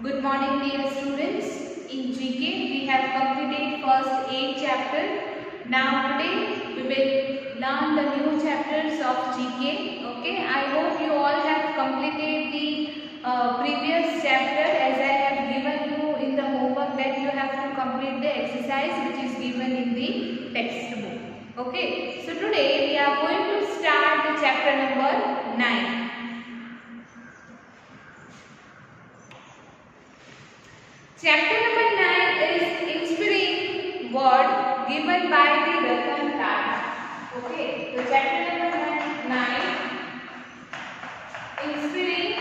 Good morning dear students. In GK we have completed first 8 chapter. Now today we will learn the new chapters of GK. Okay, I hope you all have completed the previous chapter as I have given you in the homework that you have to complete the exercise which is given in the textbook. Okay, so today we are going to start the chapter number 9. Chapter number 9 is inspiring word given by the Ratan Tata. Okay, so chapter number 9 inspiring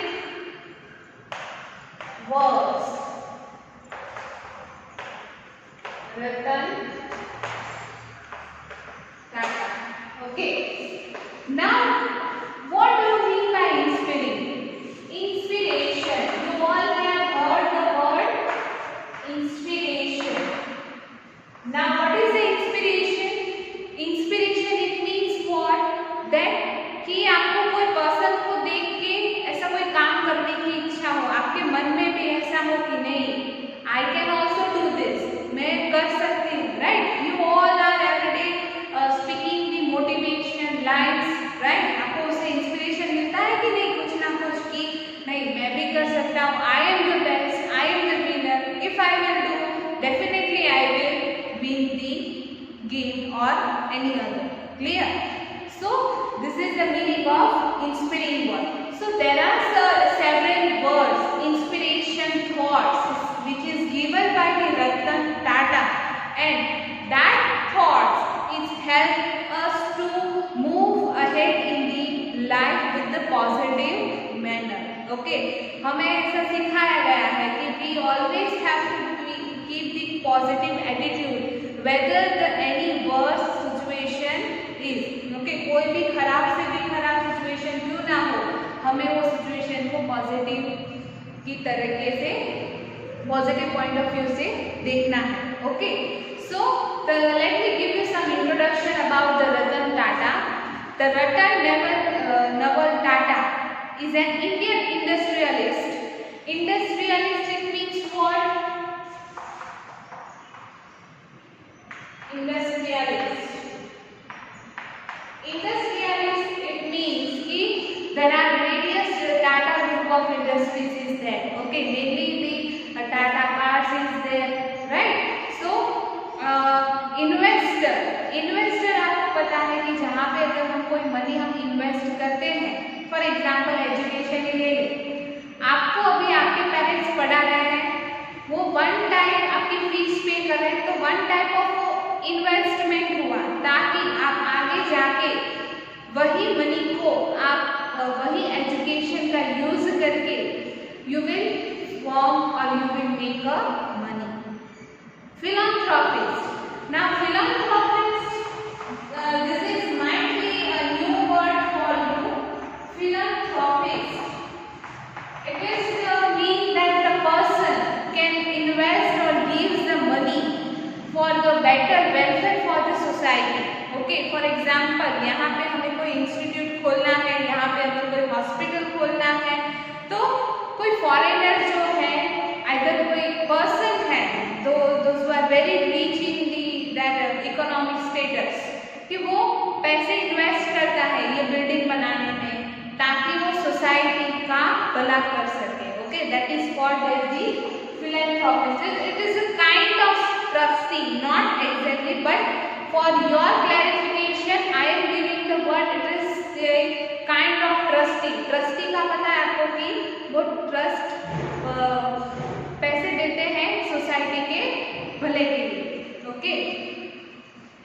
words Ratan Tata. Okay, now what do you mean by inspiring? Inspiration. You all have heard the word inspiration. Now what is the inspiration? Inspiration it means what? That कि आपको कोई person को देख के ऐसा कोई काम करने की इच्छा हो, आपके मन में भी ऐसा हो कि नहीं I can also do this, मैं कर सकती हूँ, right? You all are everyday speaking the motivation lines, right? आपको उससे इंस्पिरेशन मिलता है कि नहीं कुछ ना कुछ कि नहीं मैं भी कर सकता हूँ, I am the best, I am the winner, if I will do definitely I will win the game or any other. Clear? So this is the meaning of inspiring word. So there are several words, inspiration, thoughts which is given by the Ratan Tata, and that thoughts is help us to move ahead in the life with the positive manner. Okay, हमें ऐसा सिखाया गया है कि we always have to keep the positive attitude whether the any worse situation is. Okay, कोई भी खराब से भी खराब situation क्यों ना हो, हमें वो situation को positive की तरीके से positive point of view से देखना है. Okay, so let me give you some introduction about the Ratan Tata. The Ratan Naval Tata is an Indian industrialist. Industrialist it means what? Industrialist. Industrialist it means कि there are various Tata group of industries is there. Okay, mainly the Tata cars is there, right? So investor आपको पता है कि जहाँ पे अगर हम कोई मनी हम इन्वेस्ट करते हैं, फॉर एग्जाम्पल एजुकेशन ही ले लें, आपको अभी आपके पेरेंट्स पढ़ा रहे हैं, वो वन टाइम आपकी फीस पे कर रहे हैं, तो वन टाइप ऑफ इन्वेस्टमेंट हुआ ताकि आप आगे जाके वही मनी को आप वही एजुकेशन का यूज करके यू विल फॉर्म और you will make a money. Philanthropist. Now philanthropist, this is might be a new word for you. Philanthropist. It is mean that the person can invest or gives the money for the better welfare for the society. Okay, for example, यहाँ पे हमें कोई institute खोलना है, यहाँ पे हमें कोई हॉस्पिटल खोलना है, तो कोई फॉरेनर जो है, अगर कोई पर्सन है, तो those who are very rich in the that economic status, कि वो पैसे इन्वेस्ट करता है ये बिल्डिंग बनाने में ताकि वो सोसाइटी का भला कर सके. Okay, that is called as the philanthropist. It is a kind of trustee, not exactly, but for your clarification I am giving the word. It is a kind of trustee. Trustee का पता है आपको कि वो trust पैसे देते हैं society के भले के लिए. Okay,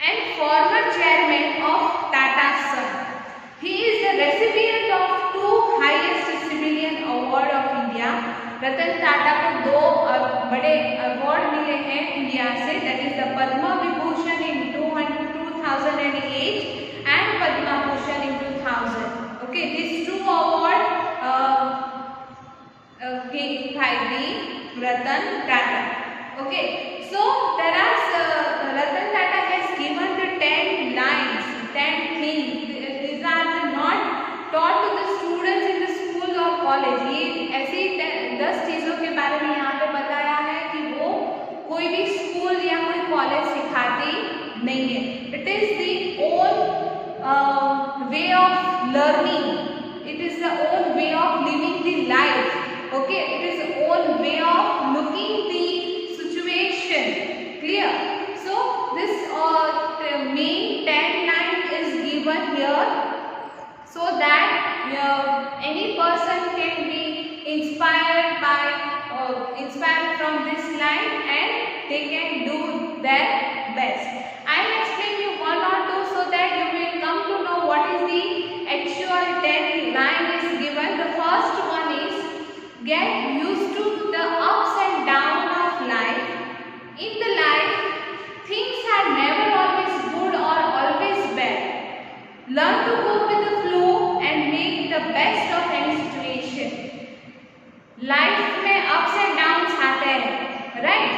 and former chairman of Tata son. He is the recipient of 2 highest civilian award of India. Ratan Tata को 2 बड़े अवार्ड मिले हैं इंडिया से, that is the Padma Vibhushan in 2008 and Padma Bhushan in 2000. Okay, this 2 award given by the Ratan Tata. Okay, so there are Ratan Tata has given the 10 lines, 10 things. These are not taught to the students in the school or college, ये ऐसे 10 चीज़ों के बारे में यहाँ way of learning. It is the own way of living the life. Okay, it is the own way of looking the situation. Clear? So this main 10 line is given here so that any person can be inspired from this line and they can do their best. I will explain you one or two so that you will come to know what is the actual 10 line is given. The first one is get used to the ups and downs of life. In the life, things are never always good or always bad. Learn to go with the flow and make the best of any situation. Life में ups and downs आते हैं, right?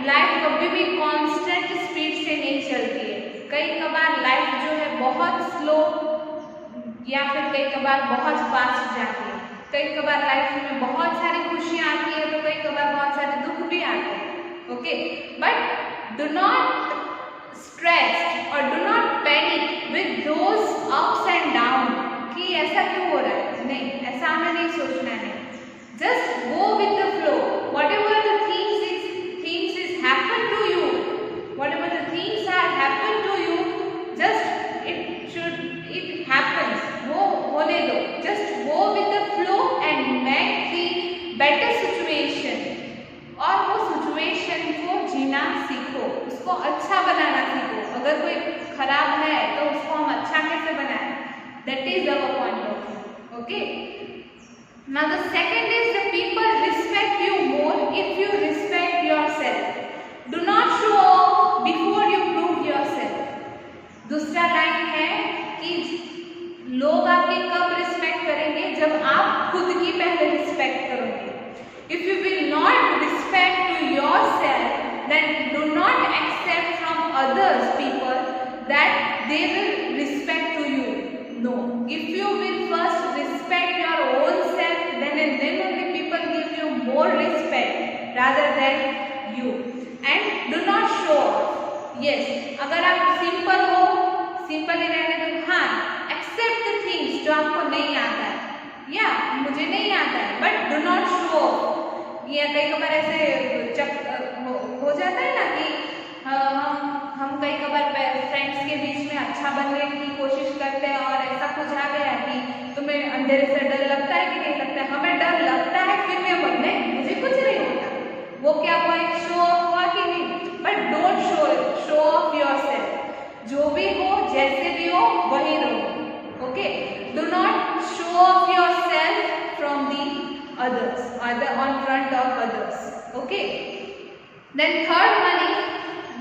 Life कभी भी constant speed से नहीं चलती है। कई कबार लाइफ जो है बहुत स्लो या फिर कई कबार बहुत फास्ट जाती है। कई कबार लाइफ में बहुत सारी खुशियाँ आती है तो कई कबार बहुत सारे दुख भी आते हैं। Okay, but do not stress और do not panic with those ups and down कि ऐसा क्यों हो रहा है। नहीं, ऐसा हमें नहीं सोचना है। Just go with the flow. Whatever the things is happen to you, whatever the things are happen to you, just it happens. वो होने दो. Just go with the flow and make the better situation. और वो situation को जीना सीखो, उसको अच्छा बनाना सीखो. अगर कोई खराब है तो उसको हम अच्छा कैसे बनाएं? That is our point of view. Okay. Now the second is the people respect you more if you respect yourself. Do not show off before you prove yourself. दूसरा लाइन है कि लोग आपकी कब रिस्पेक्ट करेंगे? जब आप खुद की पहले रिस्पेक्ट करोगे. If you will not respect to yourself, then do not accept from others people that they will respect to you. No, if you will first respect your own self, then only people give you more respect rather than you. And do not show off. Yes, अगर आप simple हो, simple ही रहने दो. हाँ, accept the things जो आपको नहीं आता है या मुझे नहीं आता है, but do not show off. ये कई बार ऐसे हो जाता है ना कि हम कई बार फ्रेंड्स के बीच में अच्छा बनने की कोशिश करते हैं और ऐसा कुछ आ गया कि तुम्हें अंधेरे से डर लगता है कि नहीं लगता है? हमें डर लगता है फिर भी हम बोलते हैं मुझे कुछ नहीं होता. वो क्या हुआ? एक शो ऑफ हुआ कि नहीं? But don't show off yourself. जो भी हो, जैसे भी हो, वही रहो. Okay, do not show off yourself from the others or on front of others. Okay, then third one is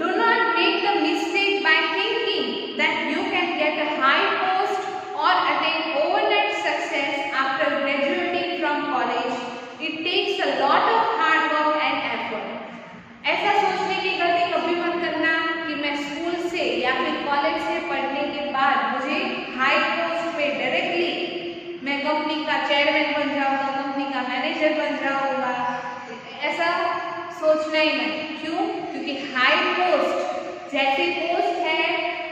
do not make the mistake by thinking that you can get a high post or attain overnight success after graduating from college. It takes a lot of hard work and effort. ऐसा सोचने की गलती कभी मत करना कि मैं school से या फिर कॉलेज से पढ़ने के बाद मुझे हाई पोस्ट पे डायरेक्टली मैं कंपनी का चेयरमैन बन जाऊंगा, कंपनी का मैनेजर बन जाऊंगा. ऐसा सोचना ही नहीं. क्यों? क्योंकि हाई पोस्ट जैसी पोस्ट है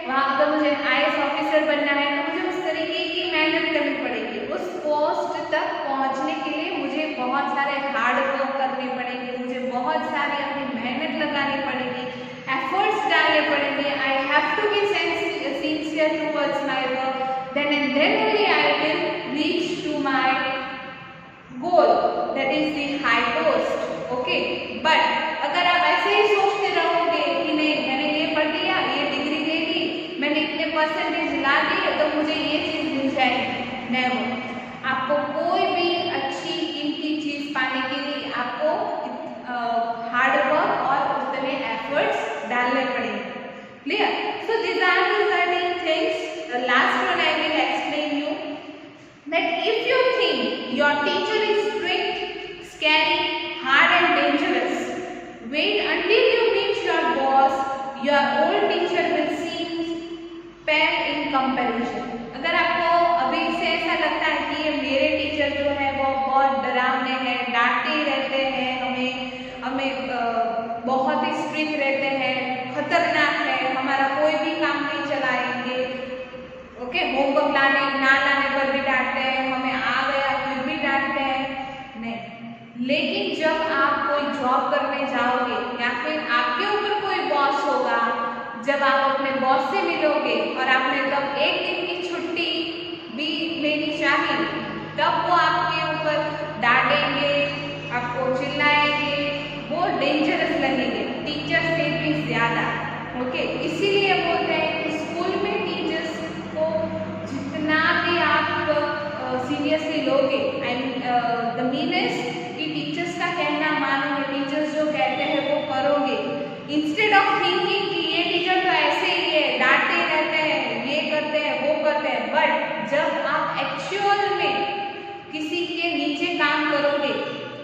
वहाँ अगर मुझे IAS ऑफिसर बनना है तो मुझे उस तरीके की मेहनत करनी पड़ेगी. उस पोस्ट तक पहुँचने के लिए मुझे बहुत सारे हार्ड वर्क करने पड़ेंगे, मुझे बहुत सारी अपनी मेहनत लगानी पड़ेगी, एफर्ट्स डालने पड़ेंगे. I have to be sincere towards my work. then only I will reach to my goal, that is the high post. Okay, but अगर आप ऐसे ही सोचते रहोगे कि नहीं मैंने ये पढ़ लिया, ये डिग्री ले ली, मैंने इतने परसेंटेज ला दिए तो मुझे ये चीज़ मिल जाएगी, नहीं. आपको कोई भी अच्छी कीमती चीज़ पाने के लिए आपको हार्ड वर्क और उतने एफर्ट्स डालने पड़ेंगे. Clear? So these are the certain things. The last one I will explain you that if you think your teacher is strict, scary, hard and dangerous, wait until you meet your boss. Your old teacher will seem pale in comparison. अगर आपको अभी से ऐसा लगता है कि ये मेरे टीचर जो है वो बहुत डरावने हैं, डांटते रहते हैं, हमें बहुत ही स्ट्रिक्ट रहते हैं, खतरनाक है, हमारा कोई भी काम नहीं चलाएंगे. ओके, जब आप अपने बॉस से मिलोगे और आपने तब एक दिन की छुट्टी भी लेनी चाहिए, तब वो आपके ऊपर डांटेंगे, आपको चिल्लाएंगे, वो डेंजरस लगेंगे टीचर से भी ज्यादा। ओके, इसीलिए बोलते हैं कि स्कूल में टीचर्स को जितना भी आप सीरियसली लोगे, द मीनस कि टीचर्स का कहना मानोगे, टीचर्स जो कहते हैं वो करोगे, इंस्टेड ऑफ थिंकिंग कि ये टीचर तो ऐसे ही है, डांटते रहते हैं, ये करते हैं, वो करते हैं, बट जब आप एक्चुअल में किसी के नीचे काम करोगे,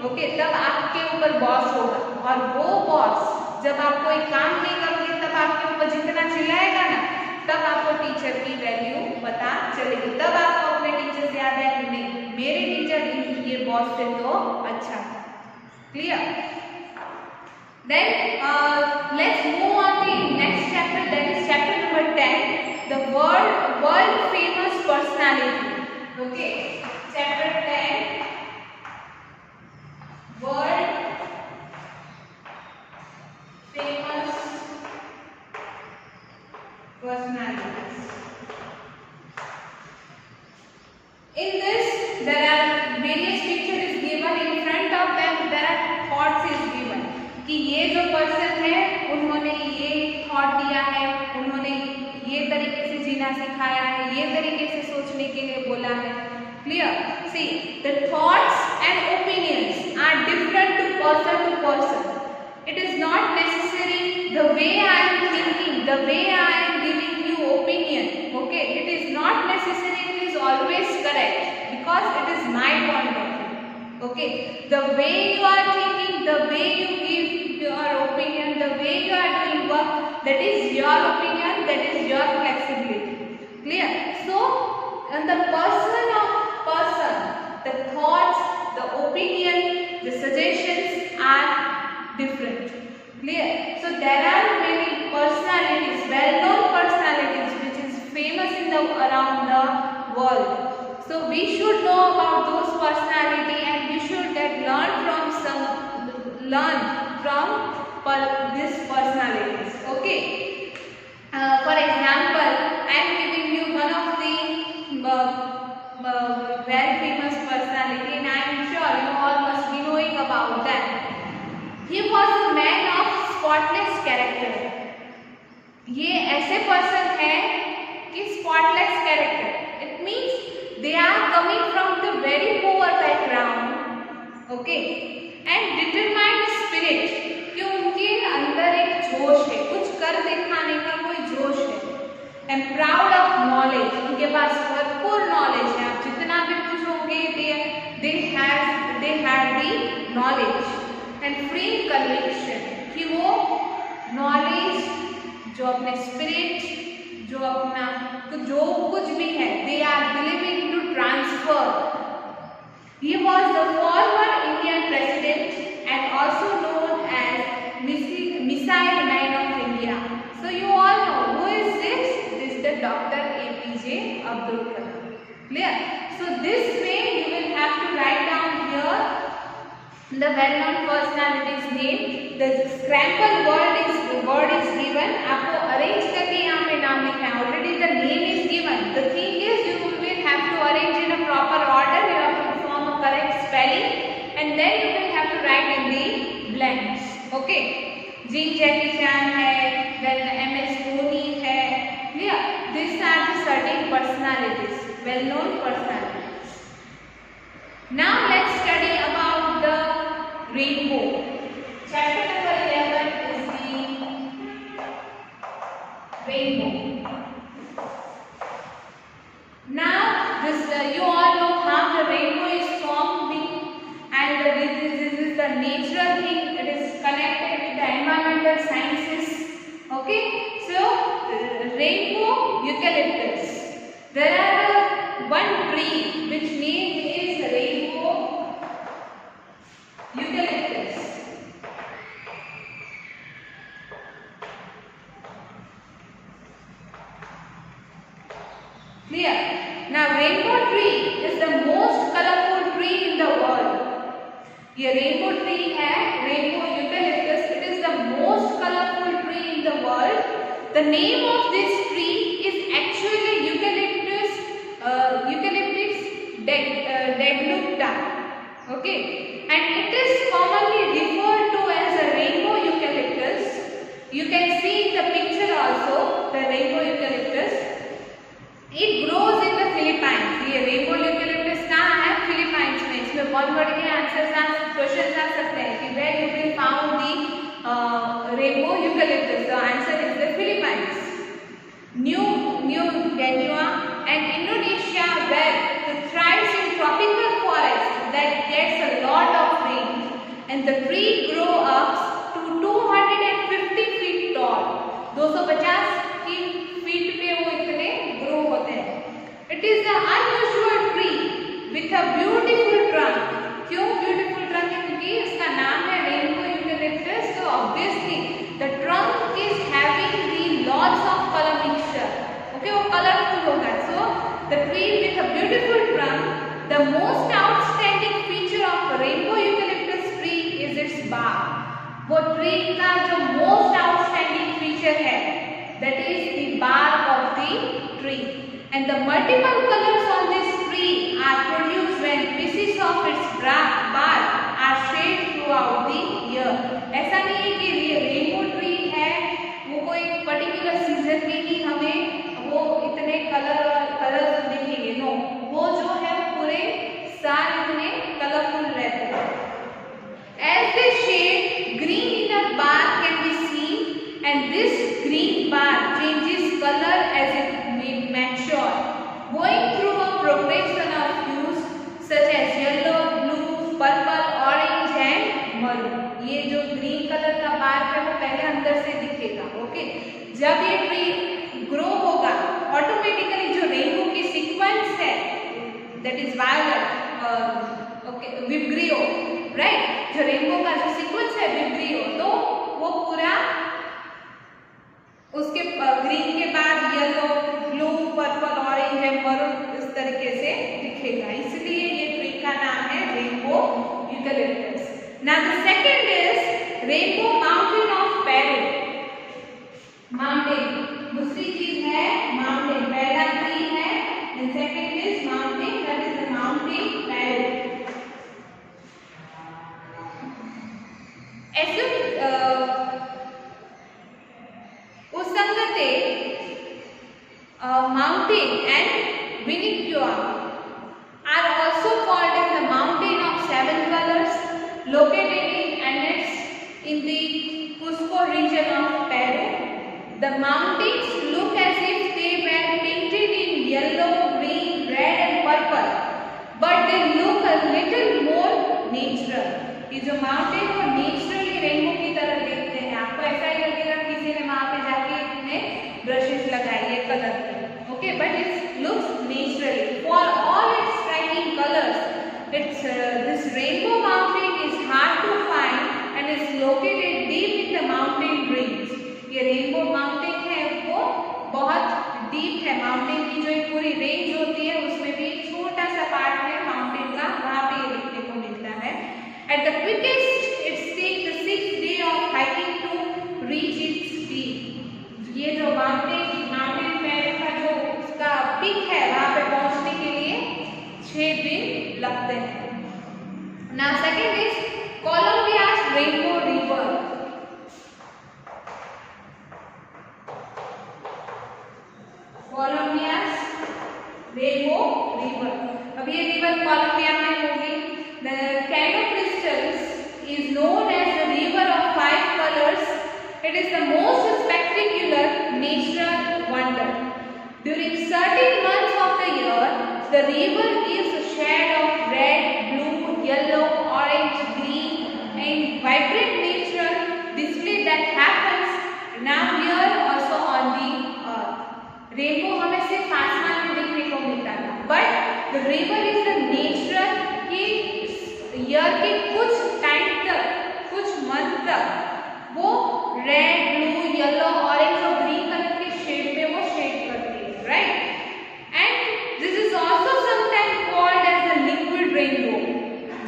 ओके, तब आपके ऊपर बॉस होगा, और वो बॉस जब आप कोई काम नहीं करोगे तब आपके ऊपर जितना चिल्लाएगा ना, तब आपको टीचर की वैल्यू पता चलेगी, तब आपको अपने टीचर से याद है कि नहीं, मेरे टीचर ये बॉस से तो अच्छा था। Clear? Then let's move on the next chapter, that is chapter number 10, the world famous personality. Okay, chapter 10, world famous personalities. In this, there are various pictures is given in front of them. There are thoughts is given कि ये जो person है उन्होंने ये thought दिया है, उन्होंने ये तरीके से जीना सिखाया है, ये तरीके से सोचने के लिए बोला है। Clear? See, the thoughts and opinions are different to person. It is not necessary the way I am thinking, the way I am giving you opinion. Okay, it is not necessary it is always correct because it is my point of view. Okay, the way you are thinking, the way you give your opinion, the way you are doing work, that is your opinion, that is your flexibility. Clear? So, and the person, the thoughts, the opinion, the suggestions are different. Clear? So there are many personalities, well-known personalities, which is famous in the around the world. So we should know about those personality, and we should learn from these personalities. Okay. For example, I am giving you one of the very famous personality, and I am sure you all must be knowing about that. He was a man of spotless character. ये ऐसे person है कि spotless character, it means they are coming from the very poor background, okay, and determined spirit, कि उनके अंदर एक जोश है, कुछ कर दिखाने का कोई जोश है, एंड प्राउड ऑफ नॉलेज, उनके पास भरपूर नॉलेज है, आप जितना भी पूछोगे they had the knowledge, and free conviction, कि वो नॉलेज जो अपने स्पिरिट, जो अपना तो जो कुछ भी है, they are believing to transfer. He was the former Indian president and also known as missile man of India. So you all know who is this the doctor APJ Abdul Kalam। Clear? So this way you will have to write down here the well-known personalities name. The scramble word is given. आपको arrange करके यहाँ पे नाम लिखना है. Already the name is given. The thing is you will have to arrange in a proper order. You have to form a correct spelling, and then you will have to write in the blanks. Okay. Jackie Chan है, then MS Dhoni है. Clear? These are the certain personalities, well-known personalities. Now let's study about the rainbow. Chapter number 11 is the rainbow. Now this you all know how the rainbow is forming, and this is the natural thing. It is connected with the environmental sciences. Okay, so rainbow eucalyptus. There are one tree which name is rainbow eucalyptus. Clear? Now rainbow tree is the most colorful tree in the world. ये rainbow tree है, rainbow eucalyptus. It is the most colorful tree in the world, The name of this tree is actually Eucalyptus deglutica. Okay, and it is commonly referred to as a rainbow eucalyptus. You can see in the picture also the rainbow eucalyptus. It grows in the Philippines. ये rainbow eucalyptus कहाँ है? Philippines में. इसमें बहुत बड़े question आ सकते हैं कि where you will found the rainbow eucalyptus. The answer is the Philippines, New Guinea and Indonesia, where it thrives in tropical forest that gets a lot of rain, and the tree grow up to 250 feet tall. 250 feet पे वो इतने grow होते हैं. It is an unusual tree with a beautiful trunk. क्यों beautiful trunk है? क्योंकि इसका नाम है rainbow eucalyptus. So obviously the trunk is having the lots of color mixture. Okay, वो colorful होगा. So the tree with a beautiful trunk. The most outstanding feature of rainbow eucalyptus tree is its bark. वो tree का जो most outstanding feature है, that is the bark of the tree. And the multiple colors on this tree are produced when pieces of its bark are shed throughout the year. ऐसा नहीं है कि ये rainbow tree है वो कोई particular season में ही हमें वो इतने कलर्स दिखेंगे. नो, वो जो है पूरे साल इतने कलरफुल रहते हैं. As they shade, green in the bark can be seen, and this green bark changes color as it mature, going through a progression of hues such as yellow, blue, purple, orange and maroon. ये जो green colour का bark है वो पहले अंदर से दिखेगा. Okay, जब ये ट्री ग्रो होगा ऑटोमेटिकली जो रेनबो की सीक्वेंस है, that is violet, okay, VIBGYOR, right, जो रेनबो का जो सीक्वेंस है विब्रियो, तो वो पूरा उसके ग्रीन के बाद yellow, blue, purple, orange and maroon इस तरीके से दिखेगा. इसलिए ये ट्री का नाम है rainbow eucalyptus. Now the second is rainbow mountain of Peru. Mountain दूसरी चीज है माउंटेन. पहला ट्री है and second is mountain, that is the mountain Peru. Usangate mountain and Vinicua are also called as the mountain of 7 colors, located in Andes in the Cusco region of Peru. The mountains look as if they were painted in yellow, green, red and purple, but they look a little more natural. ये जो mountain वो naturally rainbow की तरह दिखते हैं. आपको ऐसा ही लगेगा किसी ने वहां पे जाके अपने ब्रशेस लगाई है कलर के. Okay, but it looks naturally for all its striking colours. Its this rainbow mountain is hard to find and is located deep in the mountain range. ये रेनबो माउंटेन है वो बहुत डीप है. Mountain की जो एक पूरी रेंज होती है उसमें भी एक छोटा सा पार्ट है माउंटेन का, वहां पे ये देखने को मिलता है. At the quickest, it takes the 6 days of hiking to reach its peak. ये जो माउंटेन पेरू का जो उसका पीक है वहां पे पहुंचने के लिए 6 दिन लगते हैं. Now second is Colombia's Rainbow River. Colombia's Rainbow River. अब ये रिवर कोलंबिया में होगी. The Cano Crystals is known as the river of 5 colors. It is the most spectacular natural wonder. During certain months of the year, the river gives a shade of red, blue, yellow, orange, green, and vibrant natural display that happens now here also on the earth. Rainbow हमें सिर्फ आसमान में देखने को मिलता है, but the river is the natural कि year के कुछ टाइम तक, कुछ मंथ तक वो रेड, ब्लू, येलो, ऑरेंज और ग्रीन कलर के शेड में वो शेड करती है, right. And this is also sometime called as the liquid rainbow.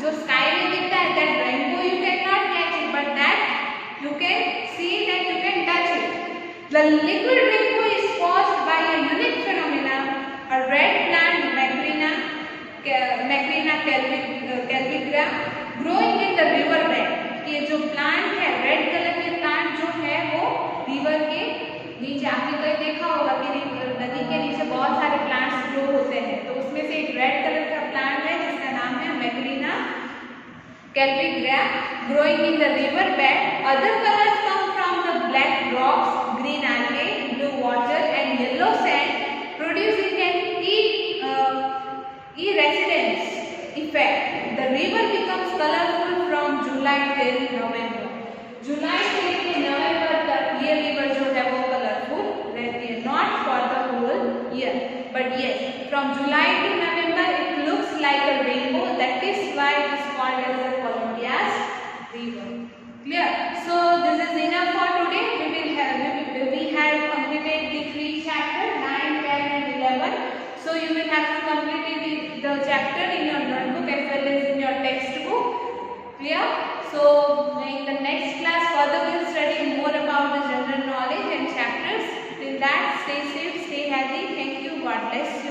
जो स्काई में दिखता है that rainbow you can not catch it, but that you can see, that you can touch it. The The liquid rainbow is caused by a unique phenomena, a red plant Macrina calvigra growing in the river bed. ये जो plant है, red colour के plant जो है वो river के नीचे, आपने कहीं देखा होगा कि नदी के नीचे बहुत सारे प्लांट्स ग्रो होते हैं, तो उसमें से एक रेड कलर का प्लांट है जिसका नाम है मैक्रीना calvigra growing in the river bed. Other colors come from the black rocks, green algae, blue water and yellow sand, producing an iridescence effect. The river becomes colorful from July till November. जुलाई से लेकर नवंबर तक ये river जो है वो colourful रहती है, not for the whole year but yes from July to November it looks like a rainbow, that is why it is called as the Columbia's river. Clear? So this is enough for today. We have completed the 3 chapters 9, 10 and 11. So you will have to complete the chapter in your notebook as well as in your textbook. Clear? So in the next class further we will study more about the general knowledge and chapters. Till that, stay safe, stay healthy. Thank you. God bless.